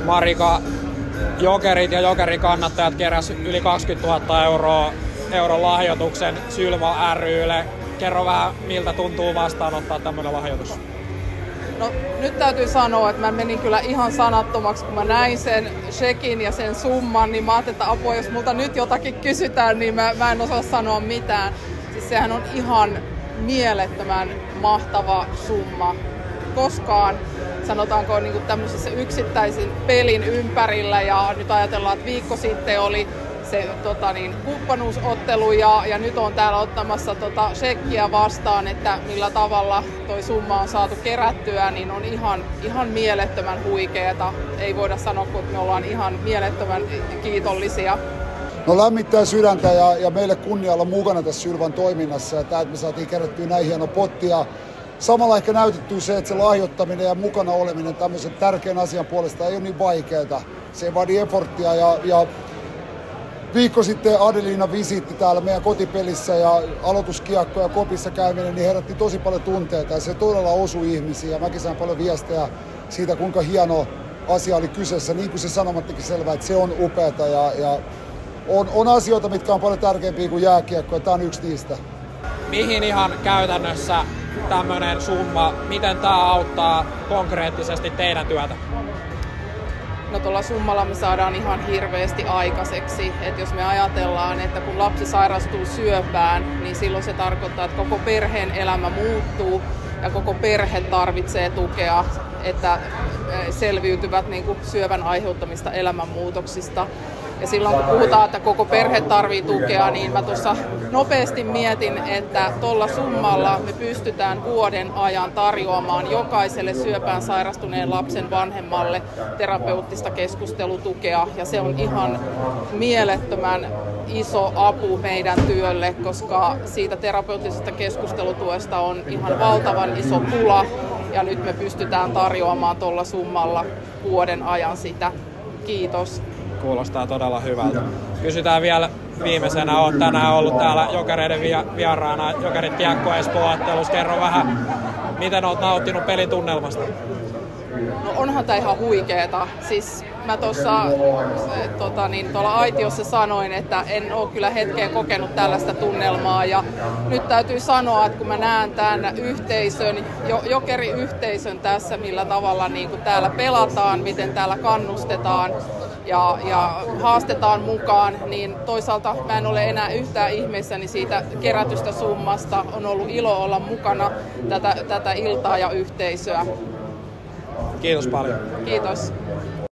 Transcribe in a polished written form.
Marika, Jokerit ja Jokerin kannattajat keräs yli 20 000 euron lahjoituksen Sylva ry:lle. Kerro vähän, miltä tuntuu vastaanottaa tämmöinen lahjoitus? No nyt täytyy sanoa, että mä menin kyllä ihan sanattomaksi, kun mä näin sen shekin ja sen summan, niin mä ajattelin, että apua, jos multa nyt jotakin kysytään, niin mä en osaa sanoa mitään. Siis sehän on ihan mielettömän mahtava summa. Koskaan, sanotaanko niin kuin tämmöisessä yksittäisen pelin ympärillä, ja nyt ajatellaan, että viikko sitten oli se kumppanuusottelu ja nyt on täällä ottamassa shekkiä vastaan, että millä tavalla toi summa on saatu kerättyä, niin on ihan mielettömän huikeeta. Ei voida sanoa, että me ollaan ihan mielettömän kiitollisia. No lämmittää sydäntä ja meille kunnia olla mukana tässä Sylvan toiminnassa ja tämä, että me saatiin kerättyä näin hieno potti. Ja samalla ehkä näytettyy se, että se lahjoittaminen ja mukana oleminen tämmöisen tärkeän asian puolesta ei ole niin vaikeaa. Se vaadi efforttia ja viikko sitten Adelina visiitti täällä meidän kotipelissä ja aloituskiekko ja kopissa käyminen niin herätti tosi paljon tunteita ja se todella osui ihmisiä. Mäkin sain paljon viestejä siitä, kuinka hieno asia oli kyseessä. Niin kuin se sanomattikin selvää, että se on upeata ja on asioita, mitkä on paljon tärkeämpiä kuin jääkiekko ja tämä on yksi niistä. Mihin ihan käytännössä tämmöinen summa, miten tämä auttaa konkreettisesti teidän työtä? No tuolla summalla me saadaan ihan hirveästi aikaiseksi, että jos me ajatellaan, että kun lapsi sairastuu syöpään, niin silloin se tarkoittaa, että koko perheen elämä muuttuu ja koko perhe tarvitsee tukea, että selviytyvät niin kuin syövän aiheuttamista elämänmuutoksista. Ja silloin kun puhutaan, että koko perhe tarvitsee tukea, niin mä tuossa nopeasti mietin, että tuolla summalla me pystytään vuoden ajan tarjoamaan jokaiselle syöpään sairastuneen lapsen vanhemmalle terapeuttista keskustelutukea. Ja se on ihan mielettömän iso apu meidän työlle, koska siitä terapeuttisesta keskustelutuesta on ihan valtavan iso pula. Ja nyt me pystytään tarjoamaan tuolla summalla vuoden ajan sitä. Kiitos. Kuulostaa todella hyvältä. Kysytään vielä viimeisenä, olet tänään ollut täällä Jokereiden vieraana, Jokerit Kiekko Espoo-ottelussa. Kerro vähän, miten olet nauttinut pelin tunnelmasta? No onhan tämä ihan huikeeta. Siis mä tuossa tuolla aitiossa sanoin, että en ole kyllä hetkeen kokenut tällaista tunnelmaa. Ja nyt täytyy sanoa, että kun mä näen tämän yhteisön, Jokeri-yhteisön tässä, millä tavalla niin kuin täällä pelataan, miten täällä kannustetaan ja haastetaan mukaan, niin toisaalta mä en ole enää yhtään ihmeessäni siitä kerätystä summasta. On ollut ilo olla mukana tätä iltaa ja yhteisöä. Kiitos paljon. Kiitos.